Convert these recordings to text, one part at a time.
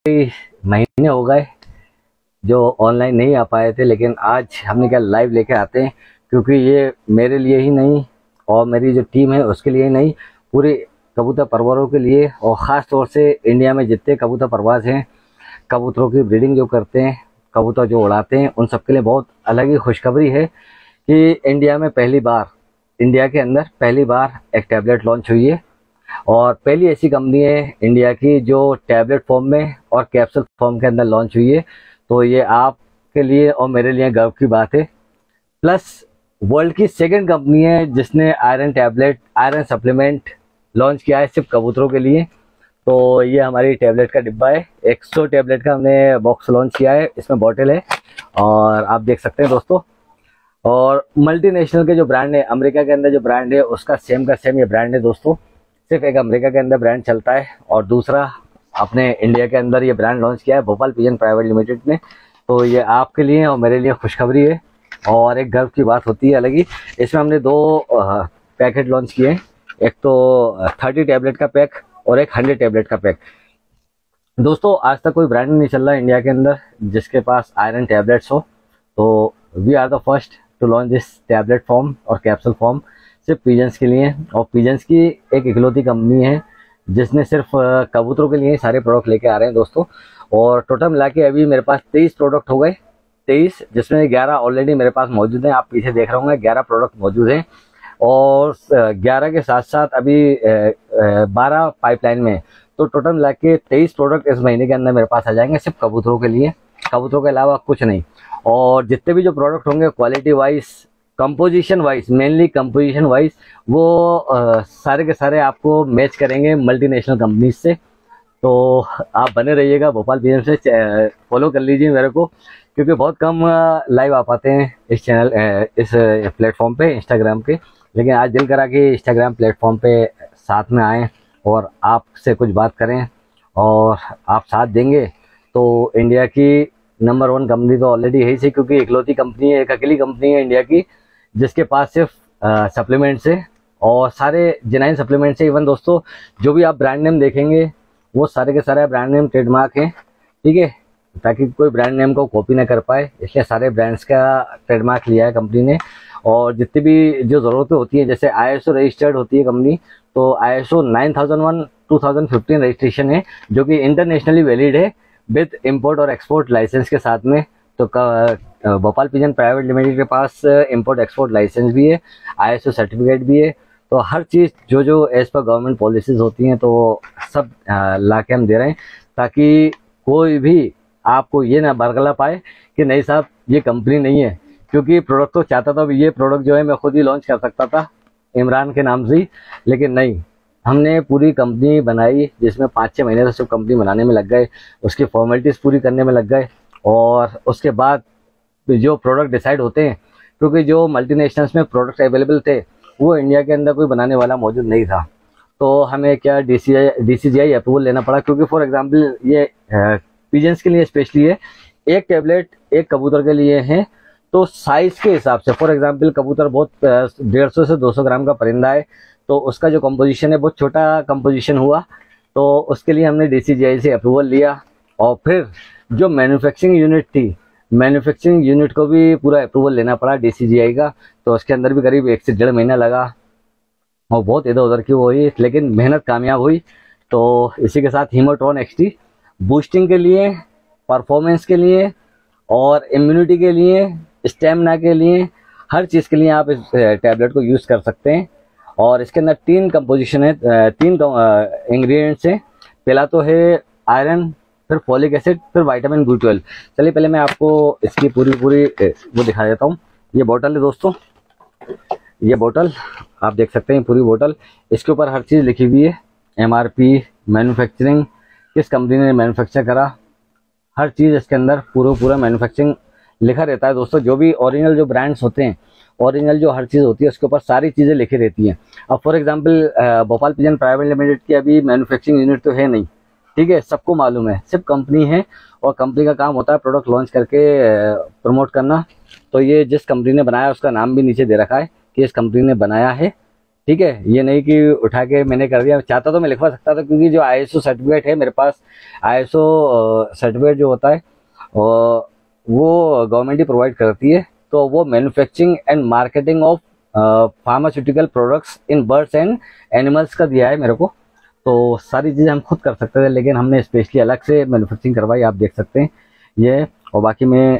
कई महीने हो गए जो ऑनलाइन नहीं आ पाए थे, लेकिन आज हमने क्या लाइव लेके आते हैं, क्योंकि ये मेरे लिए ही नहीं और मेरी जो टीम है उसके लिए ही नहीं, पूरे कबूतर परवरों के लिए, और ख़ास तौर से इंडिया में जितने कबूतर परवाज हैं, कबूतरों की ब्रीडिंग जो करते हैं, कबूतर जो उड़ाते हैं, उन सब के लिए बहुत अलग ही खुशखबरी है कि इंडिया के अंदर पहली बार एक टैबलेट लॉन्च हुई है। और पहली ऐसी कंपनी है इंडिया की जो टैबलेट फॉर्म में और कैप्सूल फॉर्म के अंदर लॉन्च हुई है। तो ये आपके लिए और मेरे लिए गर्व की बात है। प्लस वर्ल्ड की सेकंड कंपनी है जिसने आयरन सप्लीमेंट लॉन्च किया है सिर्फ कबूतरों के लिए। तो ये हमारी टैबलेट का डिब्बा है, 100 टैबलेट का हमने बॉक्स लॉन्च किया है। इसमें बॉटल है और आप देख सकते हैं दोस्तों। और मल्टीनेशनल के जो ब्रांड है, अमेरिका के अंदर जो ब्रांड है उसका सेम का सेम ये ब्रांड है दोस्तों। सिर्फ एक अमेरिका के अंदर ब्रांड चलता है और दूसरा अपने इंडिया के अंदर ये ब्रांड लॉन्च किया है भोपाल पिजन प्राइवेट लिमिटेड ने। तो ये आपके लिए और मेरे लिए खुशखबरी है और एक गर्व की बात होती है अलग ही। इसमें हमने 2 पैकेट लॉन्च किए हैं, एक तो 30 टैबलेट का पैक और एक 100 टैबलेट का पैक। दोस्तों आज तक कोई ब्रांड नहीं चल रहा इंडिया के अंदर जिसके पास आयरन टैबलेट्स हो, तो we are the first to launch this tablet form और कैप्सूल फॉर्म सिर्फ पिजन्स के लिए। और पिजन्स की एक इकलौती कंपनी है जिसने सिर्फ कबूतरों के लिए सारे प्रोडक्ट लेके आ रहे हैं दोस्तों। और टोटल मिला के अभी मेरे पास 23 प्रोडक्ट हो गए, 23, जिसमें 11 ऑलरेडी मेरे पास मौजूद हैं। आप पीछे देख रहे होंगे 11 प्रोडक्ट मौजूद हैं और 11 के साथ साथ अभी 12 पाइपलाइन में। तो टोटल मिला के 23 प्रोडक्ट इस महीने के अंदर मेरे पास आ जाएंगे सिर्फ कबूतरों के लिए, कबूतरों के अलावा कुछ नहीं। और जितने भी जो प्रोडक्ट होंगे quality wise, composition wise, mainly composition wise, वो सारे के सारे आपको मैच करेंगे मल्टीनेशनल कंपनीज से। तो आप बने रहिएगा भोपाल पिजन से, फॉलो कर लीजिए मेरे को, क्योंकि बहुत कम लाइव आ पाते हैं इस चैनल इस प्लेटफॉर्म पे, इंस्टाग्राम के। लेकिन आज दिल करा कि इंस्टाग्राम प्लेटफॉर्म पे साथ में आएँ और आपसे कुछ बात करें, और आप साथ देंगे तो इंडिया की नंबर 1 कंपनी तो ऑलरेडी है ही, क्योंकि इकलौती कंपनी है, एक अकेली कंपनी है इंडिया की जिसके पास सिर्फ सप्लीमेंट्स है और सारे जेन्युइन सप्लीमेंट्स है। इवन दोस्तों जो भी आप ब्रांड नेम देखेंगे वो सारे के सारे ब्रांड नेम ट्रेडमार्क हैं, ठीक है, ताकि कोई ब्रांड नेम को कॉपी ना कर पाए, इसलिए सारे ब्रांड्स का ट्रेडमार्क लिया है कंपनी ने। और जितनी भी जो ज़रूरतें होती है, जैसे ISO रजिस्टर्ड होती है कंपनी, तो ISO 9001 2015 रजिस्ट्रेशन है जो कि इंटरनेशनली वैलिड है विद इम्पोर्ट और एक्सपोर्ट लाइसेंस के साथ में। तो भोपाल पिजन प्राइवेट लिमिटेड के पास इंपोर्ट एक्सपोर्ट लाइसेंस भी है, ISO सर्टिफिकेट भी है। तो हर चीज़ जो एज पर गवर्नमेंट पॉलिसीज होती हैं तो सब ला के हम दे रहे हैं, ताकि कोई भी आपको ये ना बरगला पाए कि नहीं साहब ये कंपनी नहीं है। क्योंकि प्रोडक्ट तो चाहता था, ये प्रोडक्ट जो है मैं खुद ही लॉन्च कर सकता था इमरान के नाम से ही, लेकिन नहीं, हमने पूरी कंपनी बनाई जिसमें 5-6 महीने से सिर्फ कंपनी बनाने में लग गए, उसकी फॉर्मेलिटीज़ पूरी करने में लग गए। और उसके बाद जो प्रोडक्ट डिसाइड होते हैं, क्योंकि जो मल्टीनेशनल्स में प्रोडक्ट अवेलेबल थे वो इंडिया के अंदर कोई बनाने वाला मौजूद नहीं था, तो हमें क्या DCGI अप्रूवल लेना पड़ा। क्योंकि फॉर एग्जांपल ये पिजन्स के लिए स्पेशली है, एक टैबलेट एक कबूतर के लिए है, तो साइज़ के हिसाब से, फॉर एग्जांपल कबूतर बहुत 150 से 200 ग्राम का परिंदा है, तो उसका जो कंपोजिशन है बहुत छोटा कंपोजिशन हुआ, तो उसके लिए हमने DCGI से अप्रूवल लिया। और फिर जो मैन्युफैक्चरिंग यूनिट थी, मैन्युफैक्चरिंग यूनिट को भी पूरा अप्रूवल लेना पड़ा DCGI का, तो उसके अंदर भी करीब 1 से 1.5 महीना लगा और बहुत इधर उधर की वो हुई, लेकिन मेहनत कामयाब हुई। तो इसी के साथ हीमोट्रॉन XT बूस्टिंग के लिए, परफॉर्मेंस के लिए और इम्यूनिटी के लिए, स्टेमिना के लिए, हर चीज़ के लिए आप इस टैबलेट को यूज़ कर सकते हैं। और इसके अंदर 3 कंपोजिशन है, 3 इंग्रेडिएंट्स हैं। पहला तो है आयरन, फिर फॉलिक एसिड, फिर विटामिन B12। चलिए पहले मैं आपको इसकी पूरी वो दिखा देता हूँ। ये बोतल है दोस्तों, ये बोतल आप देख सकते हैं, पूरी बोतल, इसके ऊपर हर चीज़ लिखी हुई है, MRP, मैन्युफैक्चरिंग, किस कंपनी ने मैन्युफैक्चर करा, हर चीज़ इसके अंदर पूरा मैन्युफैक्चरिंग लिखा रहता है दोस्तों। जो भी ओरिजिनल जो ब्रांड्स होते हैं, ओरिजिनल जो हर चीज़ होती है उसके ऊपर सारी चीज़ें लिखी रहती हैं। अब for example Bhopal pigeon private limited की अभी मैन्युफैक्चरिंग यूनिट तो है नहीं, ठीक है, सबको मालूम है, सिर्फ कंपनी है और कंपनी का काम होता है प्रोडक्ट लॉन्च करके प्रमोट करना। तो ये जिस कंपनी ने बनाया उसका नाम भी नीचे दे रखा है कि इस कंपनी ने बनाया है, ठीक है, ये नहीं कि उठा के मैंने कर दिया। चाहता तो मैं लिखवा सकता था, क्योंकि जो आईएसओ सर्टिफिकेट है मेरे पास, आईएसओ सर्टिफिकेट जो होता है वो गवर्नमेंट ही प्रोवाइड करती है। तो वो manufacturing and marketing of pharmaceutical products in birds and animals का दिया है मेरे को। तो सारी चीज़ें हम खुद कर सकते थे, लेकिन हमने स्पेशली अलग से मैन्युफैक्चरिंग करवाई, आप देख सकते हैं ये। और बाकी मैं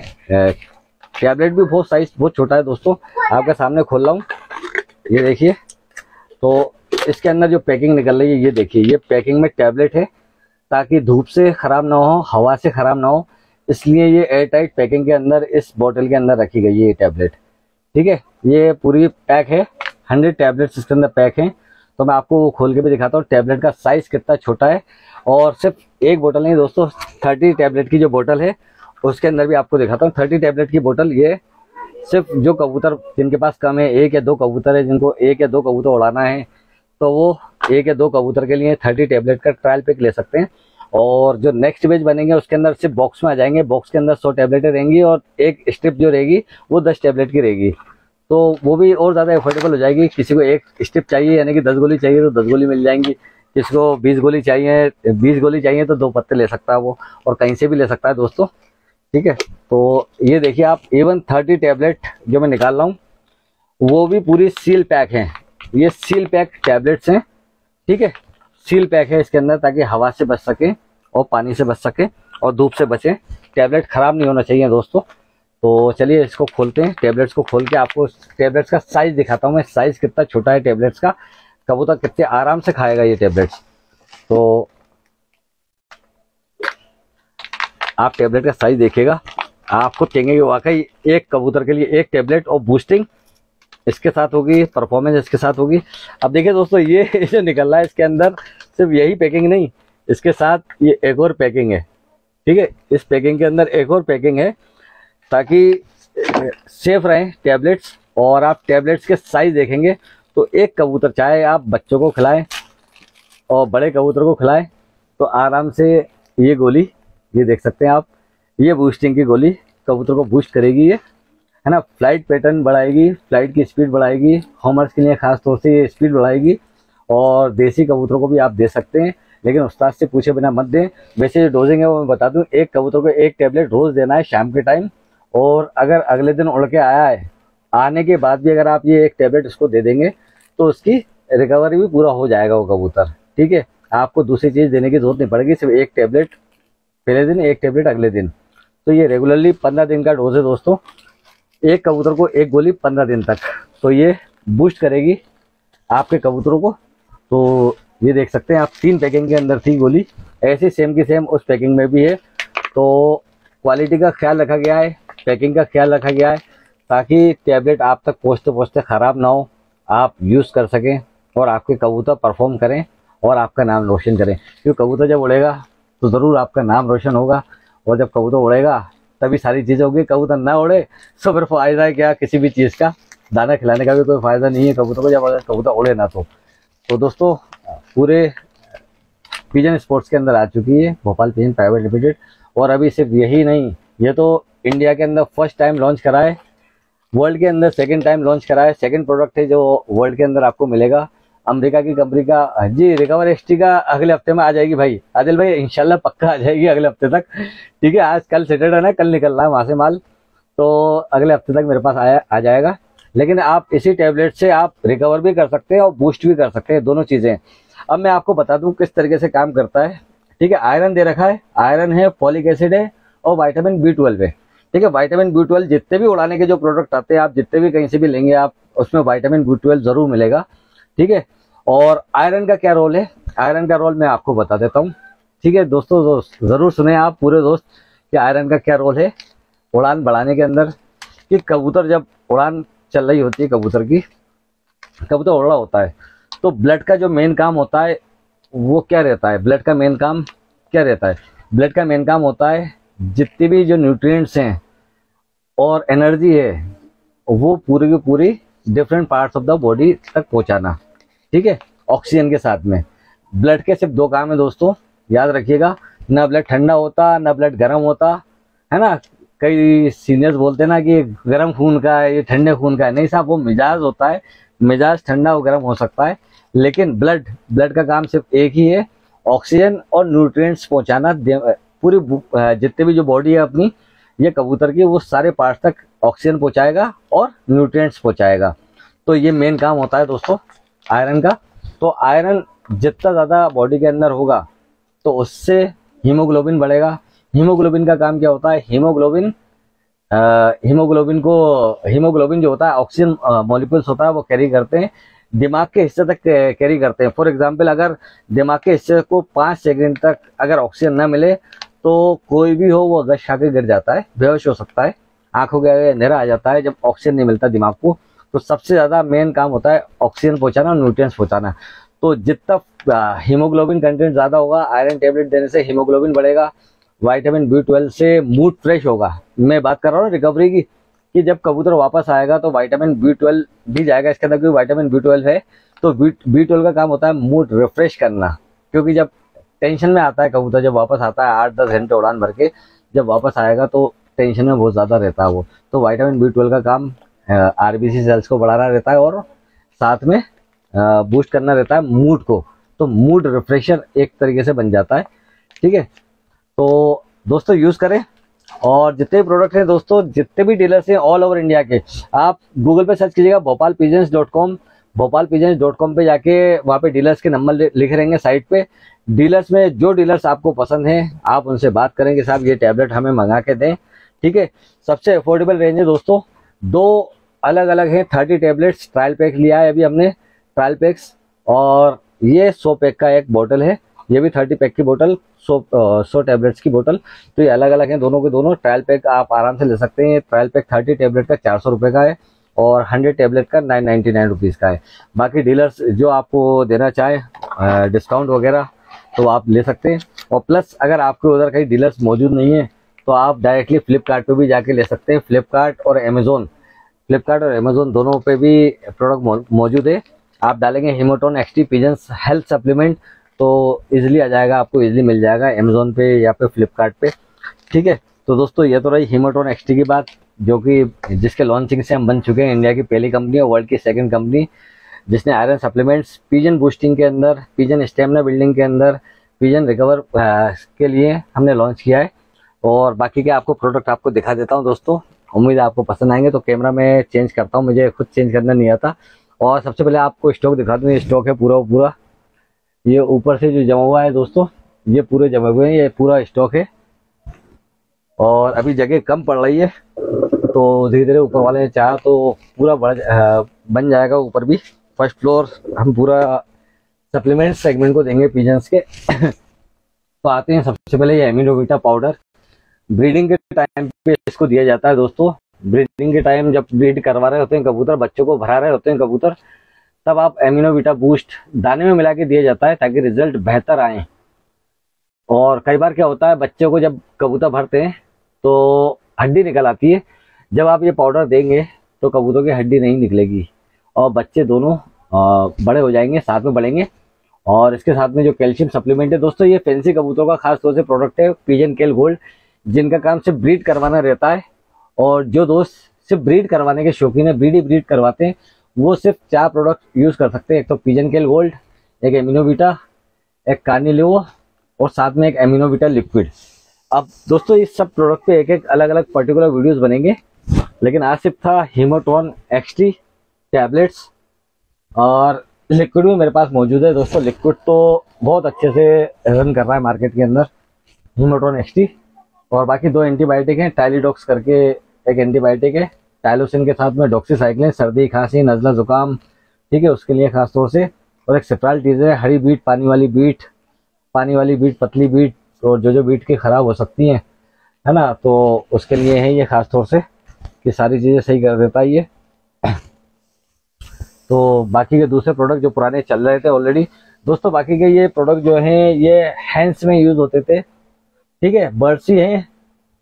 टैबलेट भी बहुत साइज बहुत छोटा है दोस्तों, आपके सामने खोल रहा हूँ, ये देखिए। तो इसके अंदर जो पैकिंग निकल रही है ये देखिए, ये पैकिंग में टैबलेट है, ताकि धूप से ख़राब ना हो, हवा से ख़राब ना हो, इसलिए ये एयर टाइट पैकिंग के अंदर इस बोतल के अंदर रखी गई है ये टैबलेट। ठीक है, ये पूरी पैक है, 100 टैबलेट्स इसके अंदर पैक हैं। तो मैं आपको खोल के भी दिखाता हूँ टैबलेट का साइज़ कितना छोटा है। और सिर्फ एक बोतल नहीं दोस्तों, 30 टैबलेट की जो बोतल है उसके अंदर भी आपको दिखाता हूँ। 30 टैबलेट की बोतल, ये सिर्फ जो कबूतर जिनके पास कम है, 1 या 2 कबूतर है, जिनको 1 या 2 कबूतर उड़ाना है, तो वो 1 या 2 कबूतर के लिए 30 टैबलेट का ट्रायल पैक ले सकते हैं। और जो नेक्स्ट बैच बनेंगे उसके अंदर सिर्फ बॉक्स में आ जाएंगे, बॉक्स के अंदर 100 टैबलेटें रहेंगी और एक स्ट्रिप जो रहेगी वो 10 टैबलेट की रहेगी। तो वो भी और ज़्यादा एफोर्डेबल हो जाएगी। किसी को एक स्ट्रिप चाहिए यानी कि 10 गोली चाहिए तो 10 गोली मिल जाएंगी, किसी को 20 गोली चाहिए 20 गोली चाहिए तो 2 पत्ते ले सकता है वो, और कहीं से भी ले सकता है दोस्तों। ठीक है, तो ये देखिए आप, इवन 30 टैबलेट जो मैं निकाल रहा हूँ वो भी पूरी सील पैक हैं, ये सील पैक टैबलेट्स हैं। ठीक है, सील पैक है इसके अंदर, ताकि हवा से बच सके और पानी से बच सके और धूप से बचे। टैबलेट ख़राब नहीं होना चाहिए दोस्तों। तो चलिए इसको खोलते हैं, टैबलेट्स को खोल के आपको टैबलेट्स का साइज़ दिखाता हूँ मैं, साइज़ कितना छोटा है टैबलेट्स का, कबूतर कितने आराम से खाएगा ये टैबलेट्स। तो आप टैबलेट का साइज देखिएगा, आपको कहेंगे कि वाकई एक कबूतर के लिए एक टैबलेट, और बूस्टिंग इसके साथ होगी, परफॉर्मेंस इसके साथ होगी। अब देखिए दोस्तों, ये जो निकल रहा है इसके अंदर सिर्फ यही पैकिंग नहीं, इसके साथ ये एक और पैकिंग है। ठीक है, इस पैकिंग के अंदर एक और पैकिंग है, ताकि सेफ रहें टैबलेट्स। और आप टैबलेट्स के साइज देखेंगे तो एक कबूतर, चाहे आप बच्चों को खिलाएं और बड़े कबूतर को खिलाएं, तो आराम से ये गोली, ये देख सकते हैं आप, ये बूस्टिंग की गोली कबूतर को बूस्ट करेगी ये, है ना। फ्लाइट पैटर्न बढ़ाएगी, फ्लाइट की स्पीड बढ़ाएगी, होमर्स के लिए खास तौर से ये स्पीड बढ़ाएगी। और देसी कबूतरों को भी आप दे सकते हैं, लेकिन उस्ताद से पूछे बिना मत दें। वैसे जो डोजिंग है वो मैं बता दूं, एक कबूतर को एक टैबलेट रोज़ देना है शाम के टाइम। और अगर अगले दिन उड़ के आया है, आने के बाद भी अगर आप ये एक टैबलेट उसको दे देंगे तो उसकी रिकवरी भी पूरा हो जाएगा वो कबूतर। ठीक है, आपको दूसरी चीज़ देने की जरूरत नहीं पड़ेगी, सिर्फ एक टैबलेट पहले दिन, एक टैबलेट अगले दिन। तो ये रेगुलरली 15 दिन का डोज है दोस्तों, एक कबूतर को एक गोली 15 दिन तक। तो ये बूस्ट करेगी आपके कबूतरों को। तो ये देख सकते हैं आप, 3 पैकिंग के अंदर थी गोली, ऐसे सेम की सेम उस पैकिंग में भी है। तो क्वालिटी का ख्याल रखा गया है, पैकिंग का ख्याल रखा गया है, ताकि टैबलेट आप तक पहुँचते पहुँचते ख़राब ना हो, आप यूज़ कर सकें और आपके कबूतर परफॉर्म करें और आपका नाम रोशन करें। क्योंकि कबूतर जब उड़ेगा तो ज़रूर आपका नाम रोशन होगा, और जब कबूतर उड़ेगा तभी सारी चीज़ें होगी। कबूतर ना उड़े तो फिर फ़ायदा है क्या किसी भी चीज़ का, दाना खिलाने का भी कोई फ़ायदा नहीं है कबूतर को, जब अगर कबूतर उड़े ना तो दोस्तों पूरे पिजन स्पोर्ट्स के अंदर आ चुकी है भोपाल पिजन प्राइवेट लिमिटेड। और अभी सिर्फ यही नहीं, ये तो इंडिया के अंदर फर्स्ट टाइम लॉन्च करा है, वर्ल्ड के अंदर सेकंड टाइम लॉन्च करा है। सेकंड प्रोडक्ट है जो वर्ल्ड के अंदर आपको मिलेगा, अमेरिका की कंपनी का। जी, रिकवर एसटी का अगले हफ्ते में आ जाएगी भाई, आदिल भाई इंशाल्लाह पक्का आ जाएगी अगले हफ्ते तक। ठीक है, आज कल सैटरडे ना, कल निकल रहा है वहाँ से माल, तो अगले हफ्ते तक मेरे पास आ जाएगा। लेकिन आप इसी टैबलेट से आप रिकवर भी कर सकते हैं और बूस्ट भी कर सकते हैं, दोनों चीज़ें। अब मैं आपको बता दूं किस तरीके से काम करता है। ठीक है, आयरन दे रखा है, आयरन है, फॉलिक एसिड है और विटामिन B12 है। ठीक है, विटामिन B12 जितने भी उड़ाने के जो प्रोडक्ट आते हैं, आप जितने भी कहीं से भी लेंगे, आप उसमें विटामिन B12 जरूर मिलेगा। ठीक है, और आयरन का क्या रोल है, आयरन का रोल मैं आपको बता देता हूँ। ठीक है दोस्तों, जरूर सुने आप पूरे दोस्त कि आयरन का क्या रोल है उड़ान बढ़ाने के अंदर। कि कबूतर जब उड़ान चल रही होती है, कबूतर की, कबूतर उड़ रहा होता है, तो ब्लड का जो मेन काम होता है वो क्या रहता है, ब्लड का मेन काम क्या रहता है, ब्लड का मेन काम होता है जितनी भी जो न्यूट्रिएंट्स हैं और एनर्जी है वो पूरी की पूरी different parts of the body तक पहुंचाना। ठीक है, ऑक्सीजन के साथ में। ब्लड के सिर्फ 2 काम है दोस्तों, याद रखिएगा, ना ब्लड ठंडा होता ना ब्लड गर्म होता, है ना। कई सीनियर्स बोलते हैं ना कि गर्म खून का है, ये ठंडे खून का है। नहीं साहब, वो मिजाज होता है, मिजाज ठंडा और गर्म हो सकता है, लेकिन ब्लड ब्लड का काम सिर्फ एक ही है, ऑक्सीजन और न्यूट्रिएंट्स पहुंचाना। पूरी जितने भी जो बॉडी है अपनी, ये कबूतर की, वो सारे पार्ट्स तक ऑक्सीजन पहुंचाएगा और न्यूट्रिएंट्स पहुंचाएगा। तो ये मेन काम होता है दोस्तों आयरन का। तो आयरन जितना ज़्यादा बॉडी के अंदर होगा तो उससे हीमोग्लोबिन बढ़ेगा। हीमोग्लोबिन का काम क्या होता है? हीमोग्लोबिन जो होता है, ऑक्सीजन मॉलिक्यूल्स होता है, वो कैरी करते हैं, दिमाग के हिस्से तक कैरी करते हैं। फॉर एग्जांपल, अगर दिमाग के हिस्से को 5 सेकंड तक अगर ऑक्सीजन ना मिले तो कोई भी हो वो गश खा के गिर जाता है, बेहोश हो सकता है, आंखों के आगे अंधेरा आ जाता है जब ऑक्सीजन नहीं मिलता दिमाग को। तो सबसे ज्यादा मेन काम होता है ऑक्सीजन पहुंचाना और न्यूट्रिएंट्स पहुंचाना। तो जितना हीमोग्लोबिन कंटेंट ज्यादा होगा, आयरन टेबलेट देने से हीमोग्लोबिन बढ़ेगा, विटामिन B12 से मूड फ्रेश होगा। मैं बात कर रहा हूँ रिकवरी की, कि जब कबूतर वापस आएगा तो विटामिन B12 भी जाएगा इसके अंदर, क्योंकि विटामिन B12 है। तो B12 का काम होता है मूड रिफ्रेश करना, क्योंकि जब टेंशन में आता है कबूतर, जब वापस आता है 8-10 घंटे उड़ान भर के, जब वापस आएगा तो टेंशन में बहुत ज्यादा रहता है वो। तो विटामिन B12 का काम RBC सेल्स को बढ़ाना रहता है और साथ में बूस्ट करना रहता है मूड को। तो मूड रिफ्रेशर एक तरीके से बन जाता है। ठीक है, तो दोस्तों यूज करें। और जितने भी प्रोडक्ट हैं दोस्तों, जितने भी डीलर्स हैं ऑल ओवर इंडिया के, आप गूगल पे सर्च कीजिएगा bhopalpigeons.com। bhopalpigeons.com पे जाके वहाँ पे डीलर्स के नंबर लिखे रहेंगे साइट पे। डीलर्स में जो डीलर्स आपको पसंद है आप उनसे बात करेंगे, साहब ये टैबलेट हमें मंगा के दें। ठीक है, सबसे अफोर्डेबल रेंज है दोस्तों। 2 अलग अलग हैं 30 टैबलेट्स, ट्रायल पैक लिया है अभी हमने, ट्रायल पैक्स। और ये 100 पैक का एक बोतल है, ये भी 30 पैक की बोतल, 100 टैबलेट्स की बोतल। तो ये अलग अलग हैं दोनों के दोनों। ट्रायल पैक आप आराम से ले सकते हैं। ट्रायल पैक 30 टैबलेट का 400 रुपये का है और 100 टैबलेट का 999 रुपीज़ का है। बाकी डीलर्स जो आपको देना चाहे डिस्काउंट वगैरह तो आप ले सकते हैं। और प्लस अगर आपके उधर कहीं डीलर्स मौजूद नहीं है तो आप डायरेक्टली फ्लिपकार्ट पे भी जाके ले सकते हैं। फ्लिपकार्ट और अमेजोन दोनों पे भी प्रोडक्ट मौजूद है। आप डालेंगे हीमोटोन एक्सटी पिजन्स हेल्थ सप्लीमेंट तो इजीली आ जाएगा, आपको इजीली मिल जाएगा अमेजोन पे या पे फ्लिपकार्ट पे। ठीक है, तो दोस्तों ये तो रही हीमोटोन एक्सटी की बात, जो कि जिसके लॉन्चिंग से हम बन चुके हैं, इंडिया की पहली कंपनी और वर्ल्ड की सेकंड कंपनी जिसने आयरन सप्लीमेंट्स पिजन बूस्टिंग के अंदर, पिजन स्टेमिना बिल्डिंग के अंदर, पिजन रिकवर के लिए हमने लॉन्च किया है। और बाकी के आपको प्रोडक्ट आपको दिखा देता हूँ दोस्तों, उम्मीद है आपको पसंद आएंगे। तो कैमरा में चेंज करता हूँ, मुझे खुद चेंज करना नहीं आता। और सबसे पहले आपको स्टॉक दिखा दूँ, ये स्टॉक है पूरा, ये ऊपर से जो जमा हुआ है दोस्तों, ये पूरे जमे हुए हैं, ये पूरा स्टॉक है। और अभी जगह कम पड़ रही है तो धीरे धीरे ऊपर वाले चाह तो पूरा बन जाएगा ऊपर भी। फर्स्ट फ्लोर हम पूरा सप्लीमेंट सेगमेंट को देंगे पिजन्स के। तो आते हैं सबसे पहले ये एमिनोविटा पाउडर। ब्रीडिंग के टाइम पे इसको दिया जाता है दोस्तों। ब्रीडिंग के टाइम जब ब्रीड करवा रहे होते हैं कबूतर, बच्चों को भरा रहे होते हैं कबूतर, तब आप एमिनोविटा बूस्ट दाने में मिला के दिया जाता है ताकि रिजल्ट बेहतर आए। और कई बार क्या होता है, बच्चों को जब कबूतर भरते हैं तो हड्डी निकल आती है। जब आप ये पाउडर देंगे तो कबूतर की हड्डी नहीं निकलेगी और बच्चे दोनों बड़े हो जाएंगे, साथ में बढ़ेंगे। और इसके साथ में जो कैल्शियम सप्लीमेंट है दोस्तों, ये फैंसी कबूतरों का खास तौर से प्रोडक्ट है, पिजन केल गोल्ड, जिनका काम सिर्फ ब्रीड करवाना रहता है। और जो दोस्त सिर्फ ब्रीड करवाने के शौकीन है, ब्रीड करवाते हैं, वो सिर्फ 4 प्रोडक्ट यूज कर सकते हैं। एक तो पिजन केल गोल्ड, एक एमिनोविटा, एक कार्निलियो और साथ में एक एमिनोविटा लिक्विड। अब दोस्तों इस सब प्रोडक्ट पे एक एक अलग अलग पर्टिकुलर वीडियोस बनेंगे, लेकिन आज सिर्फ था हीमोटोन एक्सटी टैबलेट्स। और लिक्विड भी मेरे पास मौजूद है दोस्तों। लिक्विड तो बहुत अच्छे से रन कर रहा है मार्केट के अंदर, हीमोटोन एक्सटी। और बाकी 2 एंटीबायोटिक हैं, टाइलिडॉक्स करके एक एंटीबायोटिक है, टाइलोसिन के साथ में डॉक्सीसाइक्लिन, सर्दी खांसी नज़ला जुकाम, ठीक है, उसके लिए खास तौर से। और एक सिप्राल्टीज है, हरी बीट, पानी वाली बीट, पतली बीट, और जो बीट की खराब हो सकती हैं, है ना, तो उसके लिए है ये खास तौर से, कि सारी चीज़ें सही कर देता है ये। तो बाकी के दूसरे प्रोडक्ट जो पुराने चल रहे थे ऑलरेडी दोस्तों, बाकी के ये प्रोडक्ट जो हैं ये हैंड्स में यूज होते थे, ठीक है, बर्ड्स ही हैं,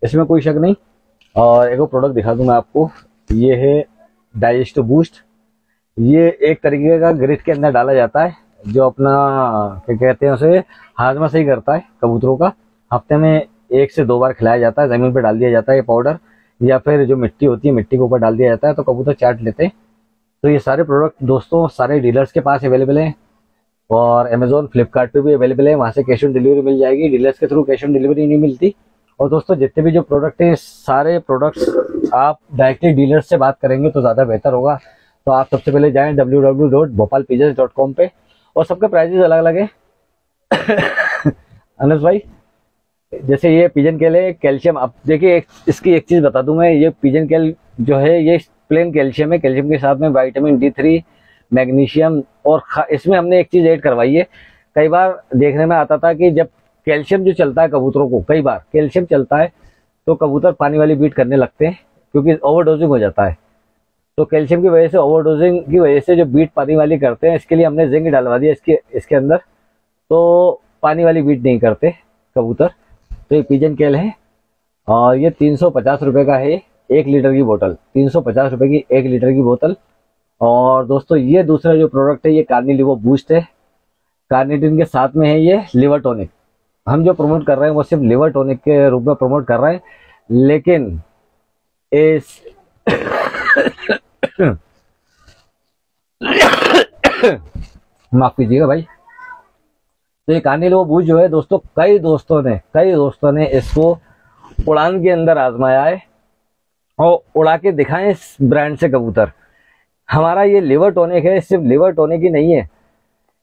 इसमें कोई शक नहीं। और एक प्रोडक्ट दिखा दूं मैं आपको, ये है डाइजेस्टिव बूस्ट। ये एक तरीके का ग्रिट के अंदर डाला जाता है, जो अपना क्या कहते हैं उसे, हाजमा सही करता है कबूतरों का। हफ्ते में 1 से 2 बार खिलाया जाता है, जमीन पे डाल दिया जाता है ये पाउडर। या फिर जो मिट्टी होती है मिट्टी के ऊपर डाल दिया जाता है तो कबूतर चाट लेते हैं। तो ये सारे प्रोडक्ट दोस्तों सारे डीलर्स के पास अवेलेबल हैं और अमेजोन फ्लिपकार्ट पे भी अवेलेबल है, वहाँ से कैश ऑन डिलीवरी मिल जाएगी। डीलर्स के थ्रू कैश ऑन डिलीवरी नहीं मिलती। और दोस्तों जितने भी जो प्रोडक्ट हैं सारे प्रोडक्ट्स आप डायरेक्टली डीलर से बात करेंगे तो ज़्यादा बेहतर होगा। तो आप सबसे पहले जाएं www.bhopalpigeons.com पे, और सबके प्राइजेस अलग अलग है। अनस भाई जैसे ये पिजन केल है कैल्शियम, अब देखिए इसकी एक चीज़ बता दूं मैं, ये पिजन केल जो है ये प्लेन कैल्शियम है, कैल्शियम के साथ में विटामिन D3 मैग्नीशियम, और इसमें हमने एक चीज़ ऐड करवाई है। कई बार देखने में आता था कि जब कैल्शियम जो चलता है कबूतरों को, कई बार कैल्शियम चलता है तो कबूतर पानी वाली बीट करने लगते हैं क्योंकि ओवरडोजिंग हो जाता है। तो कैल्शियम की वजह से, ओवरडोजिंग की वजह से जो बीट पानी वाली करते हैं, इसके लिए हमने जिंक डलवा दिया इसके अंदर, तो पानी वाली बीट नहीं करते कबूतर। तो ये पिजन केल है और ये 350 रुपये का है 1 लीटर की बोतल, 350 रुपये की 1 लीटर की बोतल। और दोस्तों ये दूसरा जो प्रोडक्ट है ये कार्निलिवो बूस्ट है, कार्निटिन के साथ में है ये लिवर टॉनिक। हम जो प्रमोट कर रहे हैं वो सिर्फ लिवर टॉनिक के रूप में प्रमोट कर रहे हैं, लेकिन इस माफ कीजिएगा भाई। तो ये कार्निलिवो बूस्ट जो है दोस्तों, कई दोस्तों ने इसको उड़ान के अंदर आजमाया है और उड़ा के दिखाएं इस ब्रांड से कबूतर। हमारा ये लिवर टॉनिक है, सिर्फ लिवर टॉनिक ही नहीं है,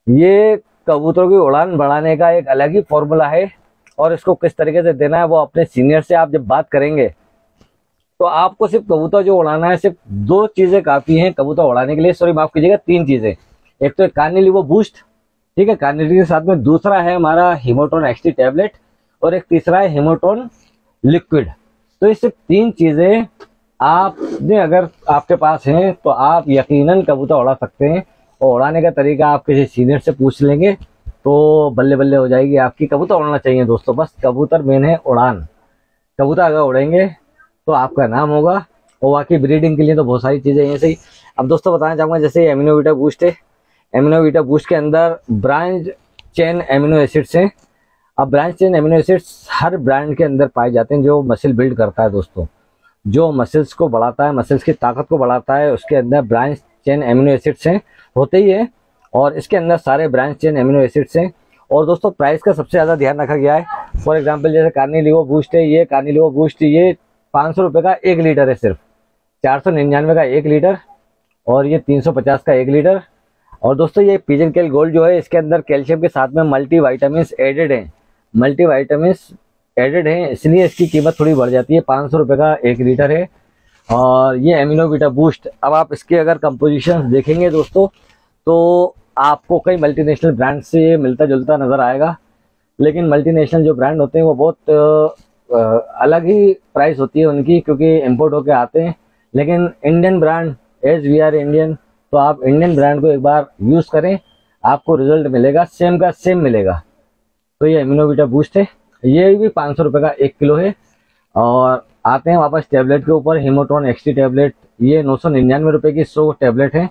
ये कबूतरों की उड़ान बढ़ाने का एक अलग ही फॉर्मूला है। और इसको किस तरीके से देना है वो अपने सीनियर से आप जब बात करेंगे तो आपको सिर्फ कबूतर जो उड़ाना है, सिर्फ 2 चीजें काफी हैं कबूतर उड़ाने के लिए, सॉरी माफ कीजिएगा 3 चीजें। एक तो कार्निलिवो बूस्ट, ठीक है, कार्निलिवो के साथ में दूसरा है हमारा हीमोटोन एक्सटी टैबलेट, और एक तीसरा है हीमोटोन लिक्विड। तो ये सिर्फ 3 चीजें आपने अगर आपके पास हैं तो आप यकीनन कबूतर उड़ा सकते हैं। और उड़ाने का तरीका आप किसी सीनियर से पूछ लेंगे तो बल्ले बल्ले हो जाएगी आपकी। कबूतर उड़ना चाहिए दोस्तों, बस कबूतर मेन है उड़ान। कबूतर अगर उड़ेंगे तो आपका नाम होगा। और बाकी ब्रीडिंग के लिए तो बहुत सारी चीज़ें ऐसे ही। अब दोस्तों बताना चाहूँगा, जैसे एमिनोविटा बूस्ट है, एमिनोविटा बूस्ट के अंदर ब्रांच चेन एमिनो एसिड्स हैं। अब ब्रांच चेन एमिनो एसिड्स हर ब्रांड के अंदर पाए जाते हैं जो मसल बिल्ड करता है दोस्तों, जो मसल्स को बढ़ाता है, मसल्स की ताकत को बढ़ाता है, उसके अंदर ब्रांच चेन एमिनो एसिड्स हैं, होते ही है। और इसके अंदर सारे ब्रांच चेन एमिनो एसिड्स हैं। और दोस्तों प्राइस का सबसे ज़्यादा ध्यान रखा गया है। फॉर एग्जांपल जैसे कार्निलिवो बूस्ट है, ये कार्निलिवो बूस्ट ये 500 रुपये का 1 लीटर है, सिर्फ 499 का 1 लीटर, और ये 350 का 1 लीटर। और दोस्तों ये पिजन केल गोल्ड जो है, इसके अंदर कैल्शियम के साथ में मल्टी वाइटामिन एडेड हैं, मल्टी वाइटामिन एडेड हैं, इसलिए इसकी कीमत थोड़ी बढ़ जाती है। 500 रुपये का 1 लीटर है। और ये एमिनोविटा बूस्ट, अब आप इसके अगर कंपोजिशन देखेंगे दोस्तों तो आपको कई मल्टीनेशनल ब्रांड से मिलता जुलता नज़र आएगा, लेकिन मल्टीनेशनल जो ब्रांड होते हैं वो बहुत अलग ही प्राइस होती है उनकी, क्योंकि इंपोर्ट होके आते हैं। लेकिन Indian brand, as we are Indian, तो आप इंडियन ब्रांड को एक बार यूज़ करें, आपको रिजल्ट मिलेगा, सेम का सेम मिलेगा। तो ये एमिनोविटा बूस्ट है, ये भी 500 रुपये का 1 किलो है। और आते हैं वापस टैबलेट के ऊपर, हीमोटोन एक्सटी टैबलेट, ये 999 रुपये की 100 टैबलेट है।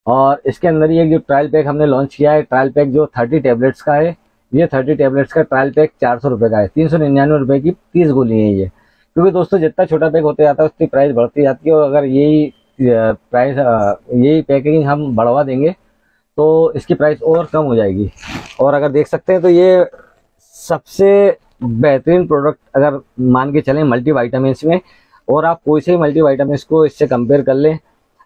और इसके अंदर ये जो ट्रायल पैक हमने लॉन्च किया है, ट्रायल पैक जो 30 टैबलेट्स का है, ये 30 टैबलेट्स का ट्रायल पैक 400 रुपये का है। 399 रुपये की 30 गोली है ये, क्योंकि दोस्तों जितना छोटा पैक होते जाता है उसकी प्राइस बढ़ती जाती है। और अगर यही प्राइस, यही पैकेजिंग हम बढ़वा देंगे तो इसकी प्राइस और कम हो जाएगी। और अगर देख सकते हैं तो ये सबसे बेहतरीन प्रोडक्ट अगर मान के चलें मल्टी वाइटामिन में, और आप कोई से मल्टी वाइटामिन को इससे कंपेयर कर लें।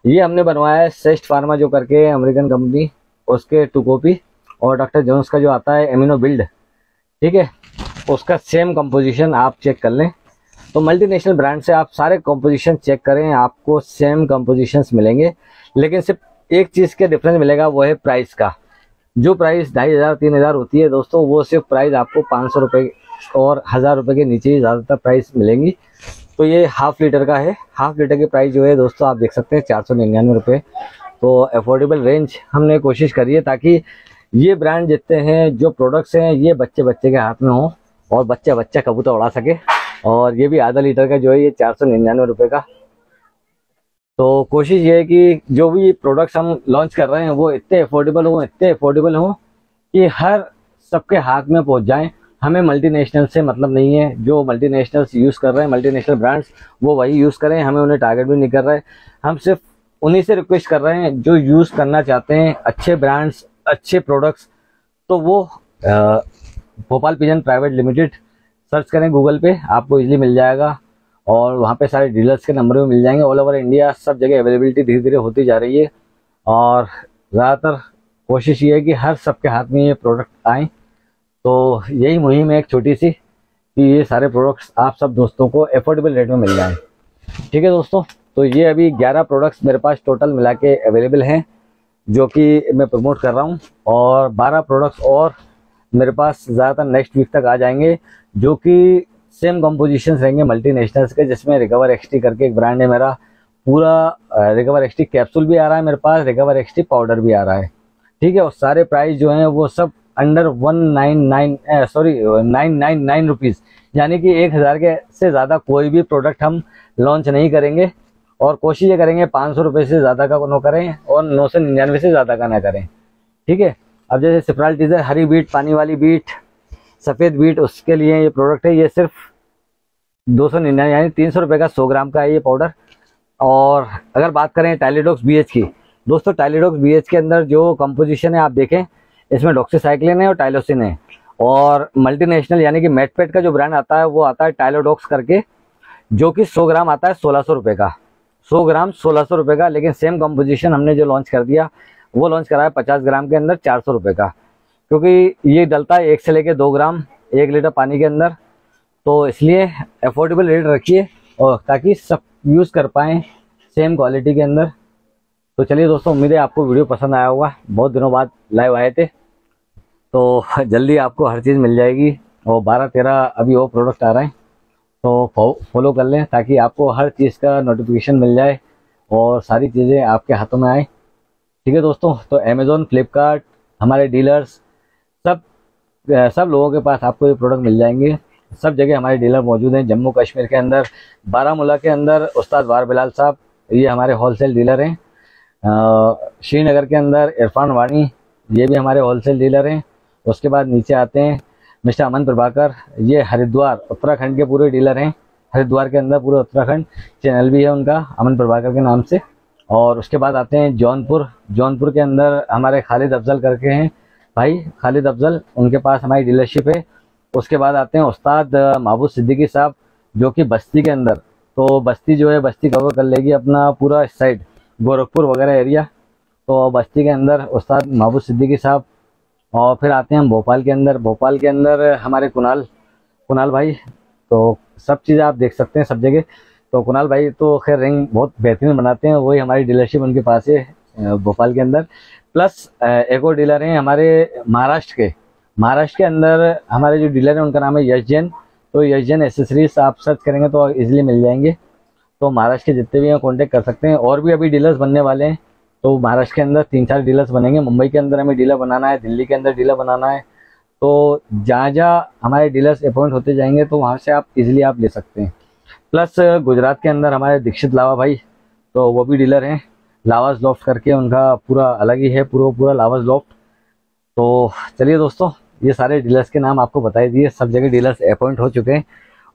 ये हमने बनवाया है सेस्ट फार्मा जो करके अमेरिकन कंपनी, उसके 2 कॉपी, और डॉक्टर जोन्स का जो आता है एमिनो बिल्ड, ठीक है, उसका सेम कंपोजिशन आप चेक कर लें। तो मल्टीनेशनल ब्रांड से आप सारे कंपोजिशन चेक करें, आपको सेम कंपोजिशंस मिलेंगे, लेकिन सिर्फ एक चीज़ के डिफरेंस मिलेगा, वो है प्राइस का। जो प्राइस 2500-3000 होती है दोस्तों, वो सिर्फ प्राइस आपको 500 रुपये और 1000 रुपये के नीचे ही ज़्यादातर प्राइस मिलेंगी। तो ये हाफ लीटर का है, हाफ लीटर की प्राइस जो है दोस्तों आप देख सकते हैं 499 रुपये। तो अफोर्डेबल रेंज हमने कोशिश करी है ताकि ये ब्रांड जितने हैं, जो प्रोडक्ट्स हैं, ये बच्चे बच्चे के हाथ में हो और बच्चा बच्चा कबूतर उड़ा सके। और ये भी आधा लीटर का जो है ये 499 रुपये का। तो कोशिश ये है कि जो भी प्रोडक्ट्स हम लॉन्च कर रहे हैं वो इतने अफोर्डेबल हों कि हर सबके हाथ में पहुंच जाएं। हमें मल्टीनेशनल से मतलब नहीं है। जो मल्टीनेशनल्स यूज़ कर रहे हैं, मल्टीनेशनल ब्रांड्स, वो वही यूज़ करें, हमें उन्हें टारगेट भी नहीं कर रहे। हम सिर्फ उन्हीं से रिक्वेस्ट कर रहे हैं जो यूज़ करना चाहते हैं अच्छे ब्रांड्स, अच्छे प्रोडक्ट्स। तो वो Bhopal pigeon private limited search करें गूगल पे, आपको इजीली मिल जाएगा। और वहाँ पे सारे डीलर्स के नंबर भी मिल जाएंगे। ऑल ओवर इंडिया सब जगह अवेलेबिलिटी धीरे धीरे होती जा रही है। और ज़्यादातर कोशिश ये है कि हर सबके हाथ में ये प्रोडक्ट आए। तो यही मुहिम है एक छोटी सी, कि ये सारे प्रोडक्ट्स आप सब दोस्तों को अफोर्डेबल रेट में मिल जाएं। ठीक है दोस्तों, तो ये अभी 11 प्रोडक्ट्स मेरे पास टोटल मिला के अवेलेबल हैं, जो कि मैं प्रमोट कर रहा हूँ। और 12 प्रोडक्ट्स और मेरे पास ज़्यादातर नेक्स्ट वीक तक आ जाएंगे, जो कि सेम कंपोजिशन रहेंगे मल्टीनेशनल्स के, जिसमें रिकवर एक्सटी करके एक ब्रांड है मेरा। पूरा रिकवर एक्सटी कैप्सूल भी आ रहा है मेरे पास, रिकवर एक्सटी पाउडर भी आ रहा है। ठीक है, और सारे प्राइस जो हैं वो सब अंडर 999 रुपीज़, यानी कि 1000 के से ज़्यादा कोई भी प्रोडक्ट हम लॉन्च नहीं करेंगे। और कोशिश ये करेंगे 500 रुपये से ज़्यादा का न करें और 999 से ज़्यादा का ना करें। ठीक है, अब जैसे सिप्राल टीजर, हरी बीट, पानी वाली बीट, सफ़ेद बीट, उसके लिए ये प्रोडक्ट है। ये सिर्फ 299 यानी 300 रुपये का 100 ग्राम का है ये पाउडर। और अगर बात करें टाइलेडॉक्स BH की, दोस्तों टाइलेडॉक्स BH के अंदर जो कंपोजिशन है आप देखें, इसमें डॉक्सीसाइक्लिन है और टाइलोसिन है। और मल्टीनेशनल यानी कि मेटपेट का जो ब्रांड आता है वो आता है टाइलोडॉक्स करके, जो कि 100 ग्राम आता है 1600 रुपये का। 100 ग्राम 1600 रुपये का। लेकिन सेम कंपोजिशन हमने जो लॉन्च कर दिया वो लॉन्च करा है 50 ग्राम के अंदर 400 रुपये का, क्योंकि ये डलता है 1 से लेके 2 ग्राम 1 लीटर पानी के अंदर। तो इसलिए अफोर्डेबल रेट रखिए, और ताकि सब यूज़ कर पाएँ सेम क्वालिटी के अंदर। तो चलिए दोस्तों, उम्मीद है आपको वीडियो पसंद आया होगा। बहुत दिनों बाद लाइव आए थे, तो जल्दी आपको हर चीज़ मिल जाएगी। और 12-13 अभी वो प्रोडक्ट आ रहे हैं, तो फॉलो कर लें ताकि आपको हर चीज़ का नोटिफिकेशन मिल जाए और सारी चीज़ें आपके हाथों में आए। ठीक है दोस्तों, तो अमेज़ॉन, फ्लिपकार्ट, हमारे डीलर्स, सब लोगों के पास आपको ये प्रोडक्ट मिल जाएंगे। सब जगह हमारे डीलर मौजूद हैं। जम्मू कश्मीर के अंदर, बारामूला के अंदर उस्ताद वार बिलाल साहब, ये हमारे होलसेल डीलर हैं। श्रीनगर के अंदर इरफान वाणी, ये भी हमारे होलसेल डीलर हैं। उसके बाद नीचे आते हैं मिस्टर अमन प्रभाकर, ये हरिद्वार उत्तराखंड के पूरे डीलर हैं। हरिद्वार के अंदर पूरे उत्तराखंड चैनल भी है उनका, अमन प्रभाकर के नाम से। और उसके बाद आते हैं जौनपुर के अंदर हमारे खालिद अफजल करके हैं भाई, खालिद अफजल, उनके पास हमारी डीलरशिप है। उसके बाद आते हैं उस्ताद महबूब सिद्दीकी साहब, जो कि बस्ती के अंदर, तो बस्ती जो है बस्ती कवर कर लेगी अपना पूरा साइड, गोरखपुर वगैरह एरिया। तो बस्ती के अंदर उस्ताद महबूब सिद्दीकी साहब। और फिर आते हैं हम भोपाल के अंदर हमारे कुणाल भाई। तो सब चीज़ें आप देख सकते हैं सब जगह। तो कुणाल भाई तो खैर रिंग बहुत बेहतरीन बनाते हैं, वही हमारी डीलरशिप उनके पास है भोपाल के अंदर। प्लस एक और डीलर हैं हमारे महाराष्ट्र के अंदर, हमारे जो डीलर हैं उनका नाम है यश जैन। तो यश जैन एसेसरीज आप सर्च करेंगे तो इजीली मिल जाएंगे। तो महाराष्ट्र के जितने भी हैं कॉन्टेक्ट कर सकते हैं। और भी अभी डीलर्स बनने वाले हैं, तो महाराष्ट्र के अंदर 3-4 डीलर्स बनेंगे। मुंबई के अंदर हमें डीलर बनाना है, दिल्ली के अंदर डीलर बनाना है। तो जहाँ हमारे डीलर्स अपॉइंट होते जाएंगे तो वहाँ से आप इजीली आप ले सकते हैं। प्लस गुजरात के अंदर हमारे दीक्षित लावा भाई, तो वो भी डीलर हैं, लावाज लॉफ्ट करके, उनका पूरा अलग ही है, पूरा लावाज लॉफ्ट। तो चलिए दोस्तों, ये सारे डीलर्स के नाम आपको बताई दिए। सब जगह डीलर्स अपॉइंट हो चुके हैं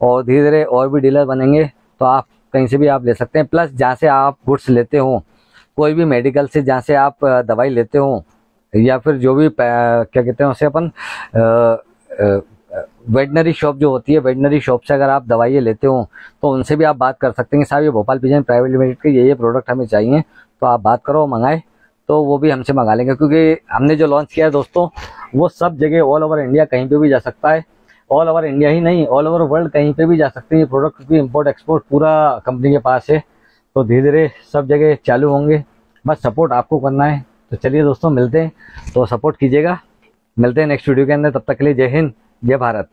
और धीरे धीरे और भी डीलर बनेंगे। तो आप कहीं से भी आप ले सकते हैं। प्लस जहाँ से आप गुड्स लेते हो, कोई भी मेडिकल से जहाँ से आप दवाई लेते हो, या फिर जो भी क्या कहते हैं उसे अपन वेटनरी शॉप जो होती है, वेटनरी शॉप से अगर आप दवाइयाँ लेते हो तो उनसे भी आप बात कर सकते हैं। साहब ये भोपाल पिजन प्राइवेट लिमिटेड के ये प्रोडक्ट हमें चाहिए, तो आप बात करो, मंगाए, तो वो भी हमसे मंगा लेंगे। क्योंकि हमने जो लॉन्च किया है दोस्तों, वो सब जगह ऑल ओवर इंडिया कहीं पे भी जा सकता है। ऑल ओवर इंडिया ही नहीं, ऑल ओवर वर्ल्ड कहीं पे भी जा सकते हैं ये प्रोडक्ट, क्योंकि इम्पोर्ट एक्सपोर्ट पूरा कंपनी के पास है। तो धीरे धीरे सब जगह चालू होंगे, बस सपोर्ट आपको करना है। तो चलिए दोस्तों, मिलते हैं, तो सपोर्ट कीजिएगा। मिलते हैं नेक्स्ट वीडियो के अंदर, तब तक के लिए जय हिंद, जय भारत।